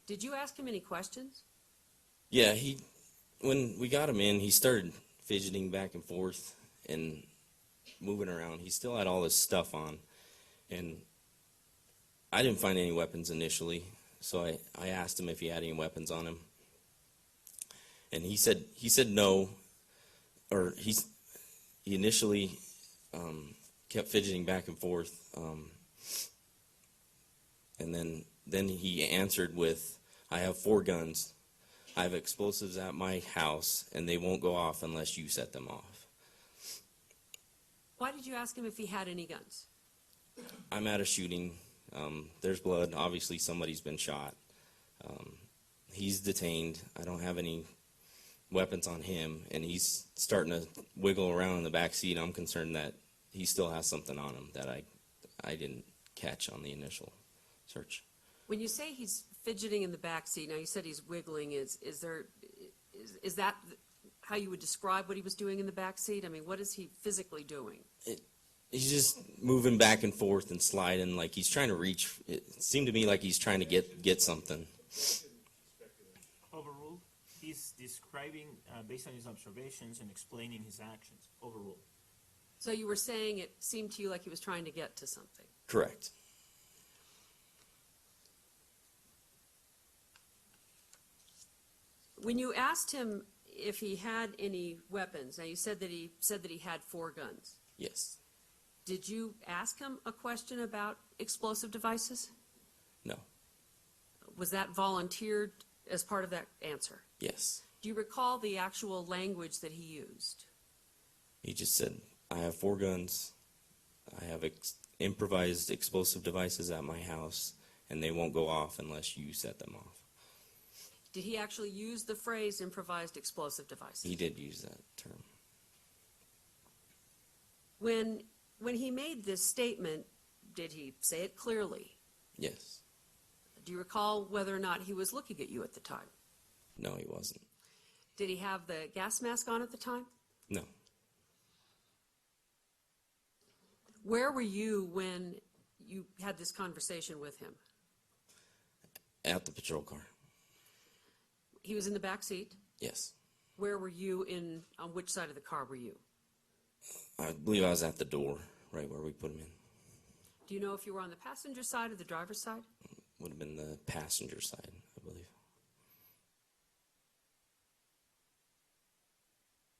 Did you ask him any questions? Yeah, when we got him in, he started fidgeting back and forth and moving around. He still had all his stuff on, and I didn't find any weapons initially, so I asked him if he had any weapons on him, and he said no, or he initially kept fidgeting back and forth, and then he answered with, "I have 4 guns. I have explosives at my house, and they won't go off unless you set them off." Why did you ask him if he had any guns? I'm at a shooting. There's blood. Obviously, somebody's been shot. He's detained. I don't have any weapons on him, and he's starting to wiggle around in the back seat. I'm concerned that he still has something on him that I didn't catch on the initial search. When you say he's fidgeting in the back seat, now you said he's wiggling. Is that how you would describe what he was doing in the back seat? I mean, what is he physically doing? He's just moving back and forth and sliding like he's trying to reach. It seemed to me like he's trying to get something. Overruled. He's describing based on his observations and explaining his actions. Overruled. So you were saying it seemed to you like he was trying to get to something. Correct. When you asked him if he had any weapons, now you said that he had 4 guns. Yes. Did you ask him a question about explosive devices? No. Was that volunteered as part of that answer? Yes. Do you recall the actual language that he used? He just said, "I have 4 guns. I have improvised explosive devices at my house, and they won't go off unless you set them off." Did he actually use the phrase improvised explosive devices? He did use that term. When he made this statement, did he say it clearly? Yes. Do you recall whether or not he was looking at you at the time? No, he wasn't. Did he have the gas mask on at the time? No. Where were you when you had this conversation with him? At the patrol car. He was in the back seat? Yes. Where were you on which side of the car were you? I believe I was at the door, right where we put him in. Do you know if you were on the passenger side or the driver's side? Would have been the passenger side, I believe.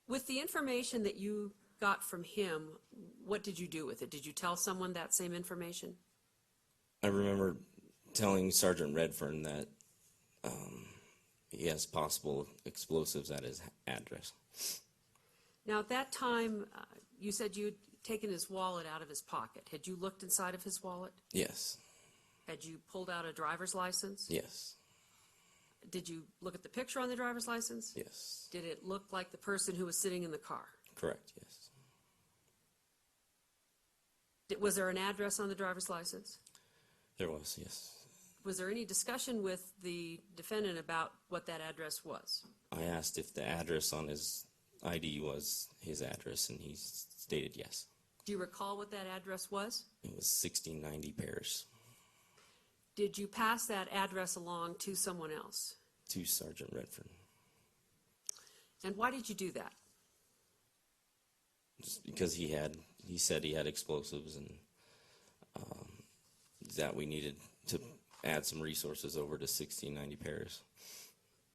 With the information that you got from him, what did you do with it? Did you tell someone that same information? I remember telling Sergeant Redfern that he has possible explosives at his address. Now, at that time, you said you'd taken his wallet out of his pocket. Had you looked inside of his wallet? Yes. Had you pulled out a driver's license? Yes. Did you look at the picture on the driver's license? Yes. Did it look like the person who was sitting in the car? Correct, yes. Was there an address on the driver's license? There was, yes. Was there any discussion with the defendant about what that address was? I asked if the address on his ID was his address, and he stated yes. Do you recall what that address was? It was 1690 Paris. Did you pass that address along to someone else? To Sergeant Redfern. And why did you do that? Just because he said he had explosives, and that we needed to add some resources over to 1690 Paris.